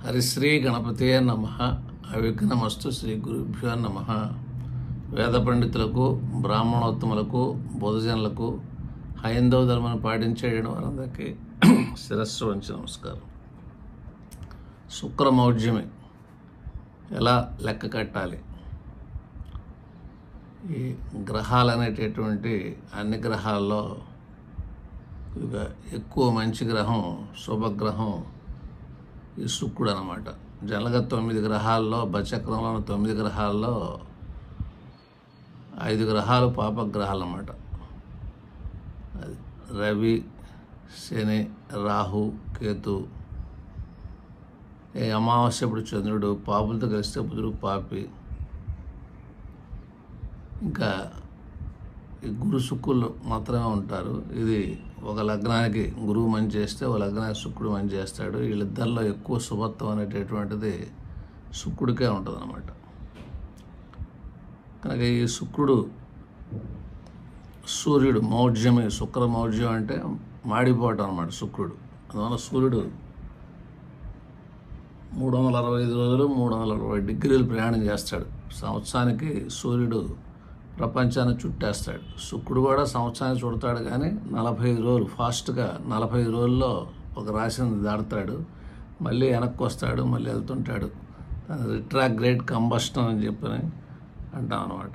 హరిశ్రీ గణపతియే నమ. అవిఘ్నమస్తు శ్రీ గురుభ్యో నమ. వేద పండితులకు, బ్రాహ్మణోత్తములకు, బోధజనులకు, హైందవ ధర్మాన్ని పాటించే వారందరికీ శిరస్సు వంచి నమస్కారం. శుక్రమౌఢ్యమి ఎలా లెక్క కట్టాలి? ఈ గ్రహాలు అనేటటువంటి అన్ని గ్రహాల్లో ఎక్కువ మంచి గ్రహం, శుభగ్రహం ఈ శుక్రుడు అనమాట. జనరల్గా 9 గ్రహాల్లో, బచక్రంలో 9 గ్రహాల్లో 5 గ్రహాలు పాపగ్రహాలు అన్నమాట. అది రవి, శని, రాహు, కేతు. అమావాస్యప్పుడు చంద్రుడు, పాపులతో కలిస్తే బుధుడు పాపి. ఇంకా ఈ గురు శుక్రులు మాత్రమే ఉంటారు. ఇది ఒక లగ్నానికి గురువు మంచి చేస్తే ఒక లగ్నానికి శుక్రుడు మంచి చేస్తాడు. వీళ్ళిద్దరిలో ఎక్కువ శుభత్వం అనేటటువంటిది శుక్రుడికే ఉంటుంది అన్నమాట. కనుక ఈ శుక్రుడు, సూర్యుడు మౌఢ్యమి, శుక్ర మౌఢ్యం అంటే మాడిపోవటం అన్నమాట శుక్రుడు. అందువల్ల సూర్యుడు 365 రోజులు 360 డిగ్రీలు ప్రయాణం చేస్తాడు. సంవత్సరానికి సూర్యుడు ప్రపంచాన్ని చుట్టేస్తాడు. శుక్రుడు కూడా సంవత్సరాన్ని చుడతాడు, కానీ 45 రోజులు ఫాస్ట్గా 45 రోజుల్లో ఒక రాశిని దాడతాడు, మళ్ళీ వెనక్కి వస్తాడు, మళ్ళీ వెళ్తుంటాడు. రిట్రాగ్రేడ్ కంబస్టన్ అని చెప్పి అంటాం అన్నమాట.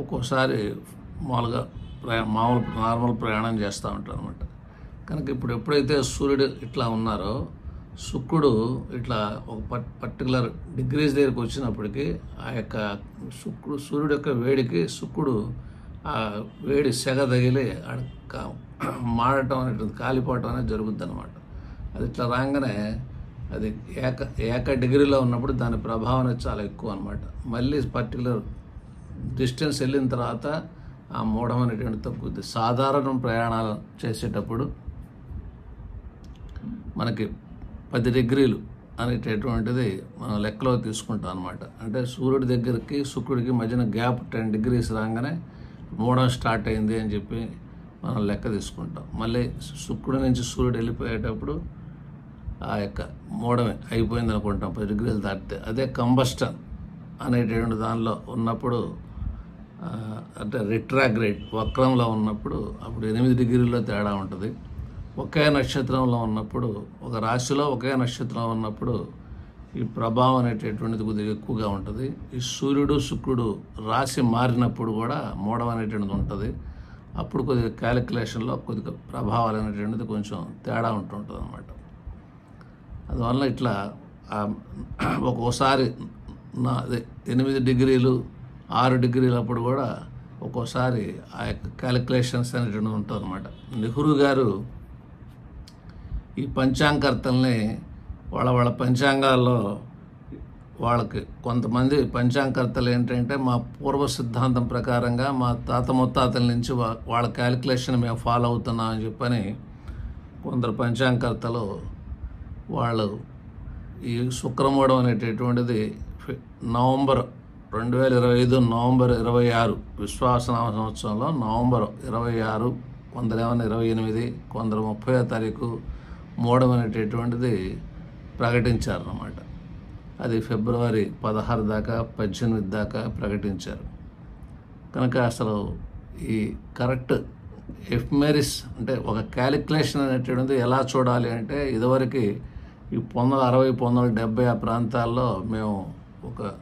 ఒక్కోసారి మామూలు నార్మల్ ప్రయాణం చేస్తూ ఉంటాడు అనమాట. కనుక ఇప్పుడు ఎప్పుడైతే సూర్యుడు ఇట్లా ఉన్నారో, శుక్రుడు ఇట్లా ఒక పర్టికులర్ డిగ్రీస్ దగ్గరికి వచ్చినప్పటికీ ఆ యొక్క సూర్యుడు యొక్క వేడికి శుక్రుడు ఆ వేడి సెగ తగిలి మాడటం అనేటువంటి, కాలిపోవటం అనేది జరుగుద్ది అనమాట. అది ఇట్లా రాగానే అది ఏక డిగ్రీలో ఉన్నప్పుడు దాని ప్రభావం అనేది చాలా ఎక్కువ అనమాట. మళ్ళీ పర్టికులర్ డిస్టెన్స్ వెళ్ళిన తర్వాత ఆ మూఢం అనేటువంటి తగ్గుద్ది. సాధారణ ప్రయాణాలు చేసేటప్పుడు మనకి 10 డిగ్రీలు అనేటటువంటిది మనం లెక్కలో తీసుకుంటాం అనమాట. అంటే సూర్యుడి దగ్గరికి శుక్రుడికి మధ్యన గ్యాప్ 10 డిగ్రీస్ రాగానే మూడం స్టార్ట్ అయింది అని చెప్పి మనం లెక్క తీసుకుంటాం. మళ్ళీ శుక్రుడి నుంచి సూర్యుడు వెళ్ళిపోయేటప్పుడు ఆ యొక్క మూడమే అయిపోయింది అనుకుంటాం 10 డిగ్రీలు దాటితే. అదే కంబస్టన్ అనేటటువంటి దానిలో ఉన్నప్పుడు, అంటే రిట్రాగ్రేడ్ వక్రంలో ఉన్నప్పుడు అప్పుడు 8 డిగ్రీల్లో తేడా ఉంటుంది. ఒకే నక్షత్రంలో ఉన్నప్పుడు, ఒక రాశిలో ఒకే నక్షత్రంలో ఉన్నప్పుడు ఈ ప్రభావం అనేటటువంటిది కొద్దిగా ఎక్కువగా ఉంటుంది. ఈ సూర్యుడు శుక్రుడు రాశి మారినప్పుడు కూడా మూడం అనేటువంటిది ఉంటుంది. అప్పుడు కొద్దిగా క్యాలిక్యులేషన్లో కొద్దిగా ప్రభావాలు అనేటువంటిది కొంచెం తేడా ఉంటుంటుంది అన్నమాట. అందువల్ల ఇట్లా ఒక్కోసారి 8 డిగ్రీలు 6 డిగ్రీలు అప్పుడు కూడా ఒక్కోసారి ఆ యొక్క క్యాలిక్యులేషన్స్ అనేటువంటిది ఉంటుంది అన్నమాట. నెహ్రూ గారు ఈ పంచాంగకర్తల్ని వాళ్ళ పంచాంగాల్లో వాళ్ళకి కొంతమంది పంచాంగకర్తలు ఏంటంటే, మా పూర్వ సిద్ధాంతం ప్రకారంగా మా తాత ముత్తాతల నుంచి వాళ్ళ క్యాలిక్యులేషన్ మేము ఫాలో అవుతున్నామని చెప్పని కొందరు పంచాంగకర్తలు వాళ్ళు ఈ శుక్రమూఢం అనేటటువంటిది నవంబర్ 2025 నవంబర్ 26 విశ్వాసనామ సంవత్సరంలో నవంబర్ 26, కొందరేమన్నా 28, కొందరు 30వ తారీఖు మూడం అనేటటువంటిది ప్రకటించారన్నమాట. అది ఫిబ్రవరి 16 దాకా 18 దాకా ప్రకటించారు. కనుక అసలు ఈ కరెక్ట్ ఎఫ్మెరిస్ అంటే ఒక క్యాలిక్యులేషన్ అనేటువంటిది ఎలా చూడాలి అంటే, ఇదివరకు ఈ 1960, 1970 ఆ ప్రాంతాల్లో మేము ఒక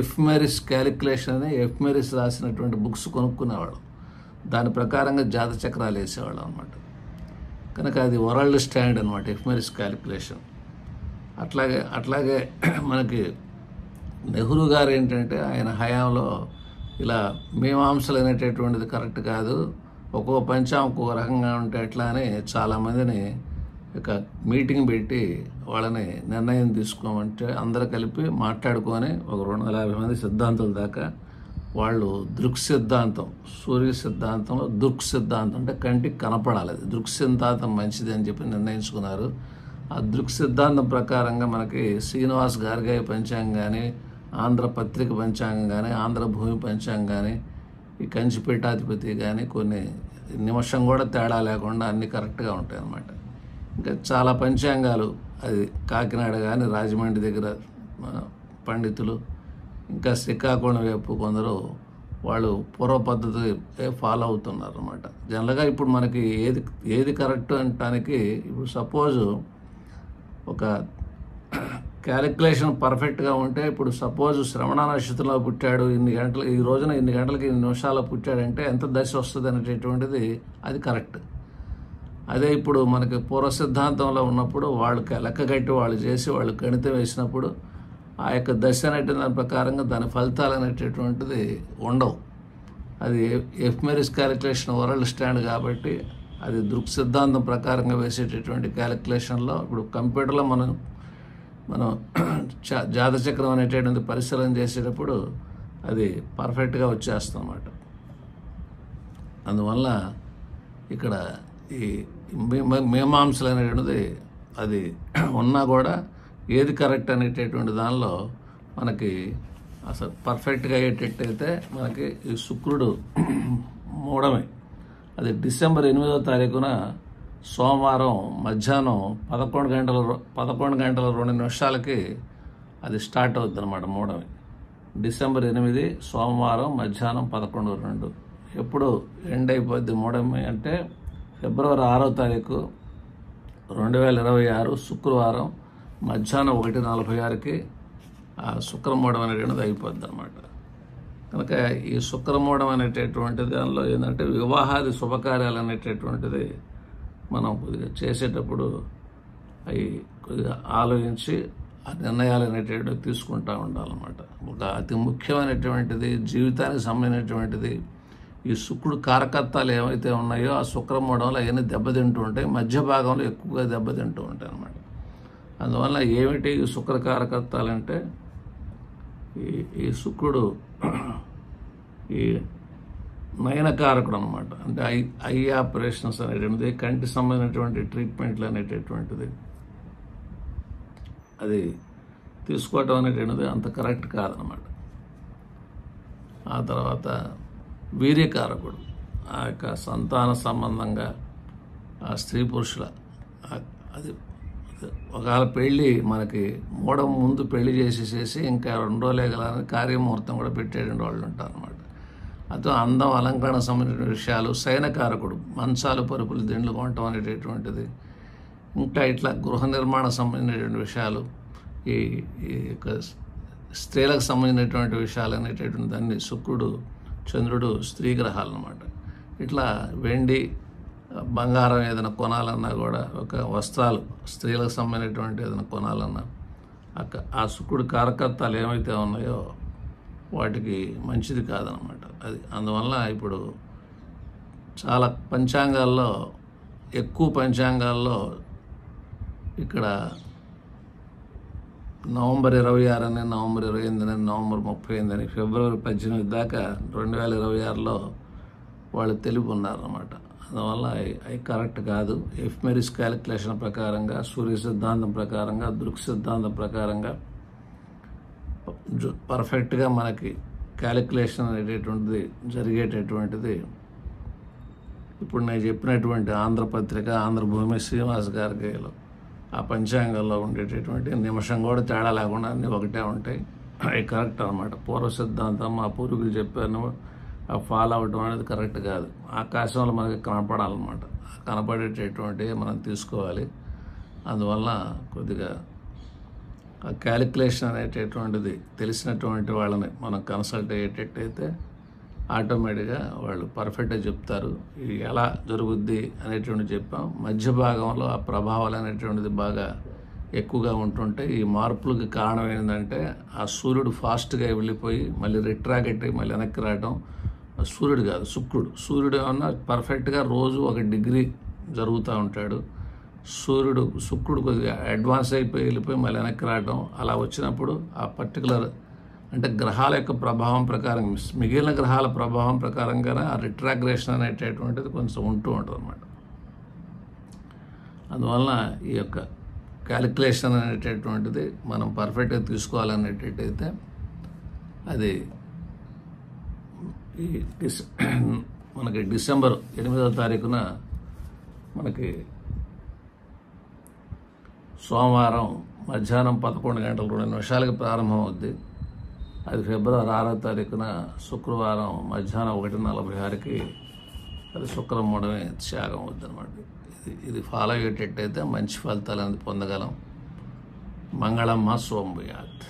ఎఫ్మెరిస్ క్యాలిక్యులేషన్ అని ఎఫ్మెరిస్ రాసినటువంటి బుక్స్ కొనుక్కునేవాళ్ళం. దాని ప్రకారంగా జాత చక్రాలు వేసేవాళ్ళం అనమాట. కనుక అది వరల్డ్ స్టాండ్ అనమాట ఎఫ్మెరిస్ క్యాలిక్యులేషన్. అట్లాగే మనకి నెహ్రూ గారు ఏంటంటే, ఆయన హయాంలో ఇలా మీమాంసలు అనేటటువంటిది కరెక్ట్ కాదు, ఒక్కో పంచాంగం ఒక్కో రకంగా ఉంటే ఎట్లా అని చాలామందిని ఇక మీటింగ్ పెట్టి వాళ్ళని నిర్ణయం తీసుకోమంటే అందరూ కలిపి మాట్లాడుకొని ఒక 250 మంది సిద్ధాంతుల దాకా వాళ్ళు దృక్సిద్ధాంతం, సూర్య సిద్ధాంతంలో దృక్సిద్ధాంతం అంటే కంటికి కనపడాలి, అది దృక్సిద్ధాంతం మంచిది అని చెప్పి నిర్ణయించుకున్నారు. ఆ దృక్సిద్ధాంతం ప్రకారంగా మనకి శ్రీనివాస్ గార్గాయ పంచాంగం కానీ, ఆంధ్రపత్రిక పంచాంగం కానీ, ఆంధ్రభూమి పంచాంగం కానీ, ఈ కంచిపీఠాధిపతి కానీ కొన్ని నిమిషం కూడా తేడా లేకుండా అన్నీ కరెక్ట్గా ఉంటాయి అన్నమాట. ఇంకా చాలా పంచాంగాలు అది కాకినాడ కానీ రాజమండ్రి దగ్గర పండితులు, ఇంకా శ్రీకాకుళం వైపు కొందరు వాళ్ళు పూర్వ పద్ధతి ఫాలో అవుతున్నారు అన్నమాట. జనరల్గా ఇప్పుడు మనకి ఏది కరెక్ట్ అనటానికి, ఇప్పుడు సపోజ్ ఒక క్యాలిక్యులేషన్ పర్ఫెక్ట్గా ఉంటే, ఇప్పుడు సపోజ్ శ్రవణ నక్షత్రంలో పుట్టాడు, ఈ రోజున ఇన్ని గంటలకి ఇన్ని నిమిషాల్లో పుట్టాడంటే ఎంత దశ వస్తుంది అనేటటువంటిది అది కరెక్ట్. అదే ఇప్పుడు మనకి పూర్వ సిద్ధాంతంలో ఉన్నప్పుడు వాళ్ళు లెక్కగట్టి వాళ్ళు చేసి వాళ్ళు గణితం వేసినప్పుడు ఆ యొక్క దశ అనేటి దాని ప్రకారంగా దాని ఫలితాలు అనేటటువంటిది ఉండవు. అది ఎఫ్మెరిస్ క్యాలిక్యులేషన్ వరల్డ్ స్టాండ్ కాబట్టి అది దృక్ సిద్ధాంతం ప్రకారంగా వేసేటటువంటి క్యాలిక్యులేషన్లో ఇప్పుడు కంప్యూటర్లో మనం జాతచక్రం అనేటటువంటి పరిశీలన చేసేటప్పుడు అది పర్ఫెక్ట్గా వచ్చేస్తాం అన్నమాట. అందువల్ల ఇక్కడ ఈ మీమాంసలు అనేటువంటిది అది ఉన్నా కూడా ఏది కరెక్ట్ అనేటటువంటి దానిలో మనకి అసలు పర్ఫెక్ట్గా అయ్యేటట్టయితే మనకి ఈ శుక్రుడు మూడమే, అది డిసెంబర్ 8వ తారీఖున సోమవారం మధ్యాహ్నం 11 గంటల 2 నిమిషాలకి అది స్టార్ట్ అవుతుంది అన్నమాట. మూడమే డిసెంబర్ 8 సోమవారం మధ్యాహ్నం 11:02. ఎప్పుడు ఎండ్ అయిపోద్ది మూడమే అంటే ఫిబ్రవరి 6వ తారీఖు 2026 శుక్రవారం మధ్యాహ్నం 1:46కి ఆ శుక్రమూఢం అనేటువంటిది అయిపోద్ది అన్నమాట. కనుక ఈ శుక్రమూఢం అనేటటువంటి దానిలో ఏంటంటే వివాహాది శుభకార్యాలు అనేటటువంటిది మనం కొద్దిగా చేసేటప్పుడు అవి కొద్దిగా ఆలోచించి ఆ నిర్ణయాలు అనేటువంటివి తీసుకుంటూ ఉండాలన్నమాట. ఒక అతి ముఖ్యమైనటువంటిది జీవితానికి సంబంధించినటువంటిది ఈ శుక్రుడు కారకత్వాలు ఏవైతే ఉన్నాయో ఆ శుక్రమూఢంలో అవన్నీ దెబ్బతింటూ ఉంటాయి, మధ్య భాగంలో ఎక్కువగా దెబ్బతింటూ ఉంటాయి అన్నమాట. అందువల్ల ఏమిటి ఈ శుక్ర కారకత్వాలంటే ఈ శుక్రుడు ఈ నయనకారకుడు అనమాట. అంటే ఐ ఆపరేషన్స్ అనేటువంటిది, కంటి సంబంధించినటువంటి ట్రీట్మెంట్లు అనేటటువంటిది అది తీసుకోవటం అనేటువంటిది అంత కరెక్ట్ కాదనమాట. ఆ తర్వాత వీర్యకారకుడు, ఆ యొక్క సంతాన సంబంధంగా ఆ స్త్రీ పురుషుల అది ఒకవేళ పెళ్ళి మనకి మూడం ముందు పెళ్లి చేసేసేసి ఇంకా 2 రోజులే గలని కార్యముహూర్తం కూడా పెట్టేటువంటి వాళ్ళు ఉంటారు అనమాట. అతో అందం అలంకరణ సంబంధించిన విషయాలు, శయనకారకుడు మంచాలు పరుపులు దిండ్లు కొనటం అనేటటువంటిది, ఇంకా ఇట్లా గృహ నిర్మాణ సంబంధించినటువంటి విషయాలు, ఈ స్త్రీలకు సంబంధించినటువంటి విషయాలు అనేటటువంటి దాన్ని శుక్రుడు చంద్రుడు స్త్రీ గ్రహాలు అన్నమాట. ఇట్లా వెండి బంగారం ఏదైనా కొనాలన్నా కూడా, ఒక వస్త్రాలు స్త్రీలకు సంబంధించినటువంటి ఏదైనా కొనాలన్నా ఆ శుక్రుడు కారకత్వాలు ఏమైతే ఉన్నాయో వాటికి మంచిది కాదనమాట. అది అందువల్ల ఇప్పుడు చాలా పంచాంగాల్లో, ఎక్కువ పంచాంగాల్లో ఇక్కడ నవంబర్ 26 అని, నవంబర్ 28 అని, నవంబర్ 30 అని, ఫిబ్రవరి 18 దాకా 2026లో వాళ్ళు తెలిపి ఉన్నారన్నమాట. అందువల్ల అవి కరెక్ట్ కాదు. ఎఫ్మెరిస్ క్యాలిక్యులేషన్ ప్రకారంగా, సూర్య సిద్ధాంతం ప్రకారంగా, దృక్ సిద్ధాంతం ప్రకారంగా పర్ఫెక్ట్గా మనకి క్యాలిక్యులేషన్ అనేటటువంటిది జరిగేటటువంటిది ఇప్పుడు నేను చెప్పినటువంటి ఆంధ్రపత్రిక, ఆంధ్రభూమి, శ్రీనివాస్ గారికి ఆ పంచాంగంలో ఉండేటటువంటి నిమిషం కూడా తేడా లేకుండా అన్నీ ఒకటే ఉంటాయి. అవి కరెక్ట్ అనమాట. పూర్వ సిద్ధాంతం మా పూర్వీకులు చెప్పాను ఫాలో అవ్వటం అనేది కరెక్ట్ కాదు. ఆకాశంలో మనకి కనపడాలన్నమాట. కనపడేటటువంటివి మనం తీసుకోవాలి. అందువల్ల కొద్దిగా ఆ క్యాలిక్యులేషన్ అనేటటువంటిది తెలిసినటువంటి వాళ్ళని మనం కన్సల్ట్ అయ్యేటట్టయితే ఆటోమేటిక్గా వాళ్ళు పర్ఫెక్ట్గా చెప్తారు. ఇది ఎలా జరుగుద్ది అనేటువంటి చెప్పాం. మధ్య భాగంలో ఆ ప్రభావాలు అనేటువంటిది బాగా ఎక్కువగా ఉంటుంటే ఈ మార్పులకి కారణం ఏంటంటే ఆ సూర్యుడు ఫాస్ట్గా వెళ్ళిపోయి మళ్ళీ రిట్రాక్ట్ అయ్యి మళ్ళీ వెనక్కి రావడం. సూర్యుడు కాదు, సూర్యుడు ఏమన్నా పర్ఫెక్ట్గా రోజు 1 డిగ్రీ జరుగుతూ ఉంటాడు. శుక్రుడు కొద్దిగా అడ్వాన్స్ అయిపోయి వెళ్ళిపోయి మళ్ళీ వెనక్కి రావడం. అలా వచ్చినప్పుడు ఆ పర్టికులర్ అంటే గ్రహాల యొక్క ప్రభావం ప్రకారం, మిగిలిన గ్రహాల ప్రభావం ప్రకారంగానే ఆ రిట్రాగ్రేషన్ అనేటటువంటిది కొంచెం ఉంటూ ఉంటుంది అన్నమాట. అందువల్ల ఈ యొక్క క్యాలిక్యులేషన్ అనేటటువంటిది మనం పర్ఫెక్ట్గా తీసుకోవాలనేటట్టయితే అది ఈ మనకి డిసెంబర్ 8వ తారీఖున మనకి సోమవారం మధ్యాహ్నం 11 గంటల 2 నిమిషాలకి ప్రారంభం అవుద్ది. అది ఫిబ్రవరి 6వ తారీఖున శుక్రవారం మధ్యాహ్నం 1:46కి అది శుక్రమూఢమే త్యాగం అవుద్ది అనమాట. ఇది ఫాలో అయ్యేటట్టయితే మంచి ఫలితాలు అనేది పొందగలం. మంగళమ్మ సోంభయాత్.